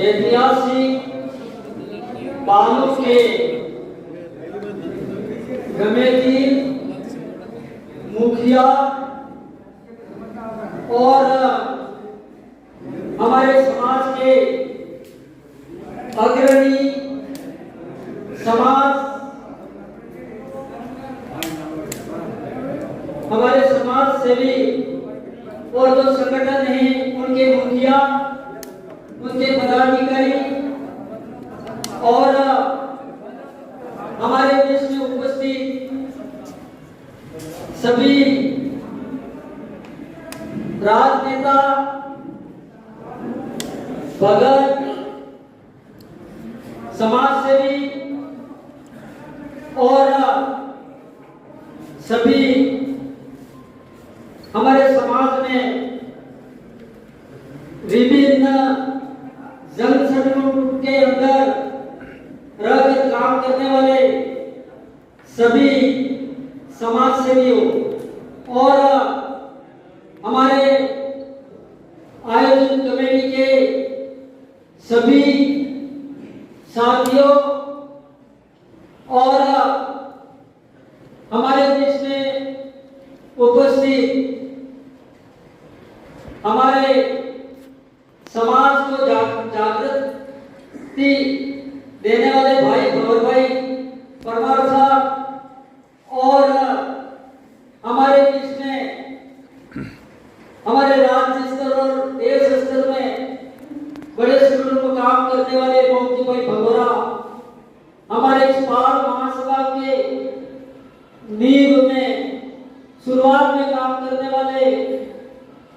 ऐतिहासिक बालू के कमेटी मुखिया और हमारे समाज के अग्रणी समाज हमारे समाज सेवी और जो संगठन हैं उनके मुखिया, उनके पदाधिकारी और हमारे देश में उपस्थित सभी राजनेता, भगत, समाज सेवी और सभी हमारे समाज में विभिन्न जनसंगठनों के अंदर रहकर काम करने वाले सभी समाज सेवियों और हमारे आयोजन कमेटी के सभी साथियों और हमारे देश में उपस्थित हमारे समाज को जागृति देने वाले भाई गौर भाई परमार साहब और हमारे बीच में हमारे राज्य स्तर और देश स्तर में बड़े स्कूलों में काम करने वाले मोती भाई भगोरा, हमारे इस पाल महासभा के नींव में शुरुआत में काम करने वाले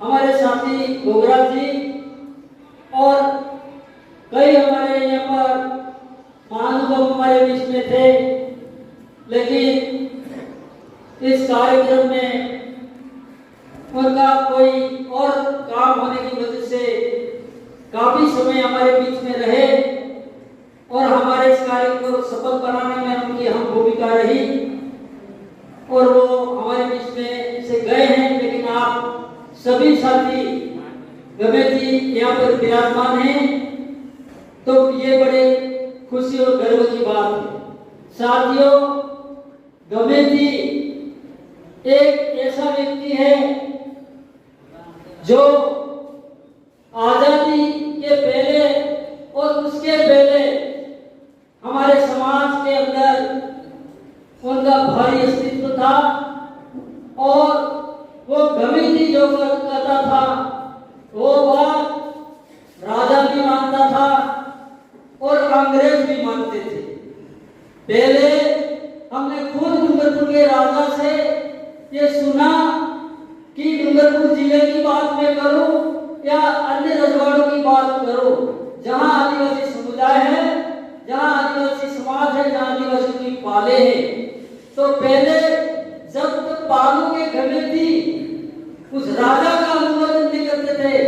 हमारे साथी गोगरा जी और कई हमारे यहाँ पर महानुभव हमारे बीच में थे, लेकिन इस कार्यक्रम में उनका कोई और काम होने की वजह से काफी समय हमारे बीच में रहे और हमारे इस कार्यक्रम को सफल बनाने में उनकी अहम भूमिका रही और वो हमारे बीच में से गए हैं। लेकिन आप सभी साथी कमेटी यहाँ पर विराजमान हैं, तो ये बड़े खुशी और गर्व की बात है। साथियों, कमेटी एक ऐसा व्यक्ति है जो आजादी के पहले और उसके पहले हमारे समाज के अंदर उनका भारी अस्तित्व था और वो कमेटी जो करता था वो बात राजा भी मानता था और अंग्रेज भी मानते थे। पहले हमने खुद डूंगरपुर के राजा से ये सुना कि डूंगरपुर जिले की बात मैं करूं या अन्य रजवाड़ों की बात करूं, जहां आदिवासी समुदाय है, जहां आदिवासी समाज है, जहां आदिवासी की पाले हैं, तो पहले जब तक पालों के कमेटी उस राजा का अनुमोदन नहीं करते थे,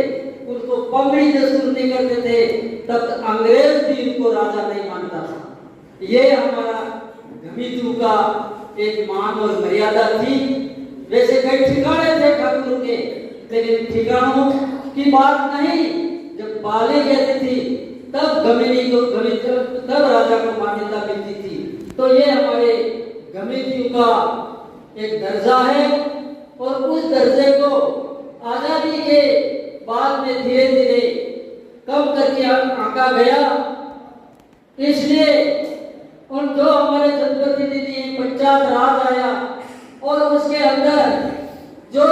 उसको पगड़ी दस्तूर नहीं करते थे, तब तक अंग्रेज भी उनको राजा नहीं मानता था। ये हमारा कमेटी का एक मान और मर्यादा थी। वैसे कई ठिकाने थे ठाकुर के, लेकिन ठिकानों की बात नहीं। जब पाले कहती थी तब कमेटी को तब राजा को मान्यता मिलती थी। तो ये हमारे कमेटी का एक दर्जा है और उस दर्जे को आजादी के बाद में धीरे धीरे कम करके आंका गया। इसलिए उन जो हमारे जनप्रतिनिधि पंचायत राज आया और उसके अंदर जो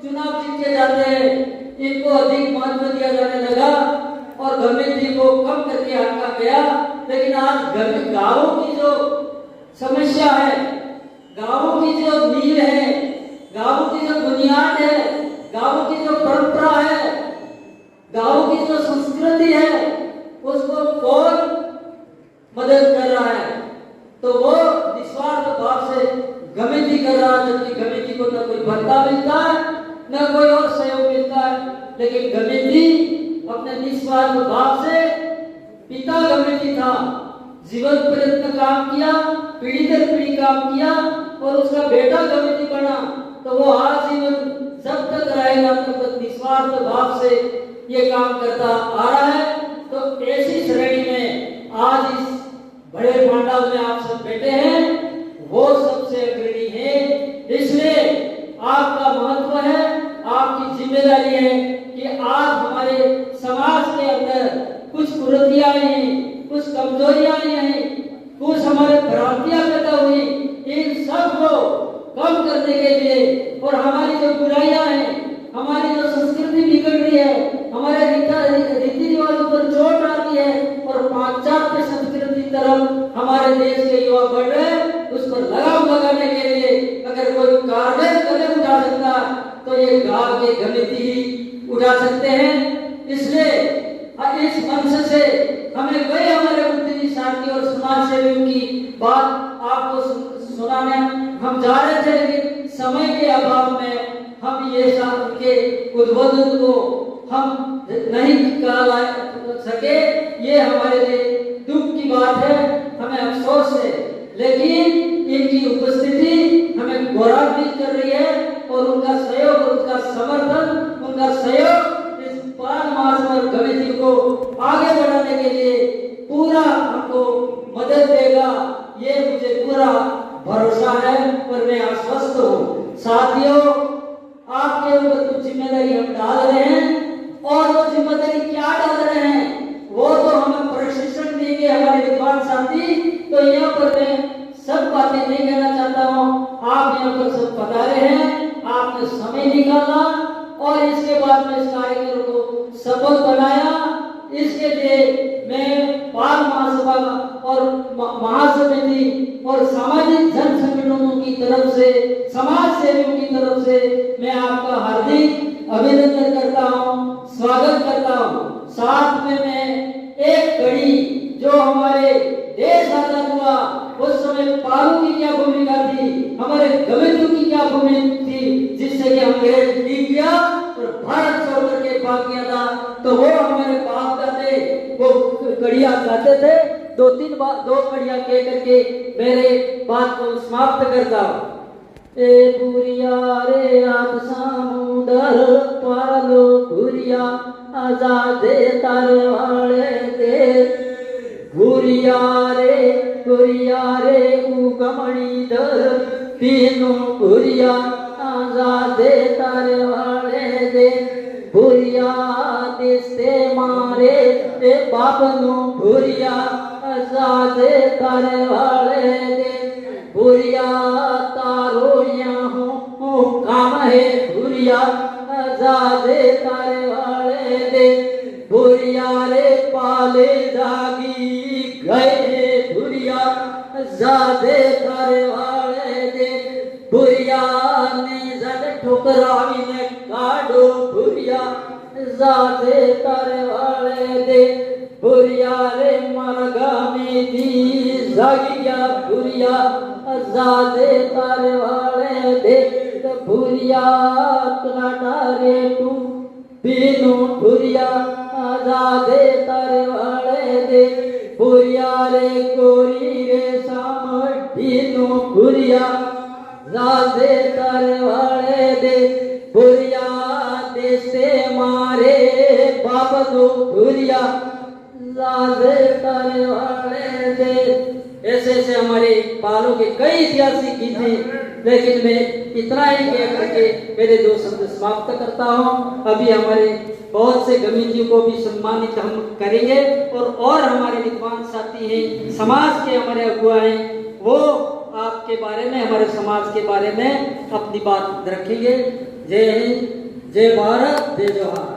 चुनाव जीते जाते हैं इनको अधिक महत्व दिया जाने लगा और कमेटी को कम करके आंका गया। लेकिन आज गांवों की जो समस्या है, गांवों की जो नींव है, गांवों की जो बुनियाद है, गांवों की जो परंपरा है, गांवों की जो संस्कृति है, उसको कौन मदद कर रहा है? तो वो निस्वार्थ भाव से कमेटी कर रहा है, जबकि कमेटी को न कोई भत्ता मिलता है न कोई और सहयोग मिलता है। लेकिन कमेटी अपने निस्वार्थ भाव से, पिता कमेटी था, जीवन पर्यंत काम किया, पीढ़ी दर पीढ़ी काम किया और उसका बेटा कमेटी बना, तो वो आजीवन जब तक रहेगा तब तक निस्वार्थ भाव से ये काम करता आ रहा है। पांडव में आप सब बैठे हैं वो सबसे अग्रणी है। इसलिए आपका महत्व है, आपकी जिम्मेदारी है कि आप हमारे समाज के अंदर कुछ कुरीतियां हैं, कुछ कमजोरियां हैं, कुछ हमारे भ्रांतियां पैदा हुई, इन सब को कम करने के लिए और हमारी जो बुराइयां हैं, हमारी जो संस्कृति बिगड़ रही है, हमारे रीति रिवाजों पर चोट आती है और पाश्चात्य संस्कृति तरफ हमारे देश के युवा बढ़ रहे हैं, उस पर लगाम लगाने के लिए अगर कोई कारगर कदम उठा सकता तो ये गांव के गमिति ही उठा सकते हैं। इसलिए इस मंच से हमें कई हमारे बुद्धिजीवी साथी और समाज सेवियों की बात आपको सुनाने हम जा रहे थे, लेकिन समय के अभाव में हम ये उनके उद्बोधन को हम नहीं कर सके। ये हमारे लिए दुख की बात है, हमें अफसोस है, लेकिन इनकी उपस्थिति हमें गौरवान्वित कर रही है और उनका सहयोग, उनका समर्थन, उनका सहयोग इस पान मास और गमिति को आगे बढ़ाने के लिए पूरा हमको मदद देगा, ये मुझे पूरा भरोसा है और मैं आश्वस्त हूँ। साथियों, आपके ऊपर कुछ जिम्मेदारी हम डाल रहे हैं और वो जिम्मेदारी क्या डाल रहे हैं वो तो हमें प्रशिक्षण देंगे हमारे विद्वान साथी। तो यहाँ पर मैं सब बातें नहीं कहना चाहता हूँ, आप यहाँ पर सब बता रहे हैं, आपने समय निकाला और इसके बाद में इस कार्यक्रम को सफल बनाया। इसके लिए मैं बाल महासभा और महासमिति और सामाजिक जन संगठनों की तरफ से, समाज सेवियों की तरफ से मैं आपका हार्दिक अभिनंदन करता हूँ, स्वागत करता हूँ। साथ में मैं एक घड़ी जो हमारे देश आजाद हुआ उस समय पारू की क्या भूमिका थी, हमारे गमितियों की क्या भूमिका थी, जिससे कि अंग्रेज टीक गया और भारत छोड़ करके भाग गया था। तो वो हमारे बाप दादे वो कड़िया गाते थे। दो कड़िया कह करके मेरे बात को समाप्त करता हूँ। ए बुरिया रे आप समुदर पालो बुरिया आजादे तारे वाले दे, गुरिया रे उगमणी दर तीनों गुरिया आजादे तारे वाले दे, बुरिया दिसते मारे ते बाप नो बुरिया आजादे तारे वाले दे, बुरिया तारो यहाँ काम है बुरिया आजादे तारे वाले दे, बुरिया रे पाले जागी गए बुरिया आजादे तारे वाले दे, बुरिया ने जद ठुकरावी ने काढ़ो बुरिया आजादे तारे वाले दे, बुरिया रे मरगा में दी जागिया बुरिया आजादे तारे वाले दे, बुरिया काटा रे तू बीनू बुरिया आजादे तारे वाले दे, बुरिया रे गोरी रे साम बीनू बुरिया आजादे तारे वाले दे, बुरिया देशे मारे बाप दो बुरिया आजादे तारे वाले दे। ऐसे ऐसे हमारे पालों के कई ऐतिहासिक गीत हैं, लेकिन मैं इतना ही कह करके मेरे दो शब्द समाप्त करता हूँ। अभी हमारे बहुत से गमितियों को भी सम्मानित हम करेंगे और हमारे विद्वान साथी हैं, समाज के हमारे अगुआ हैं, वो आपके बारे में, हमारे समाज के बारे में अपनी बात रखेंगे। जय हिंद, जय भारत, जय जोहार।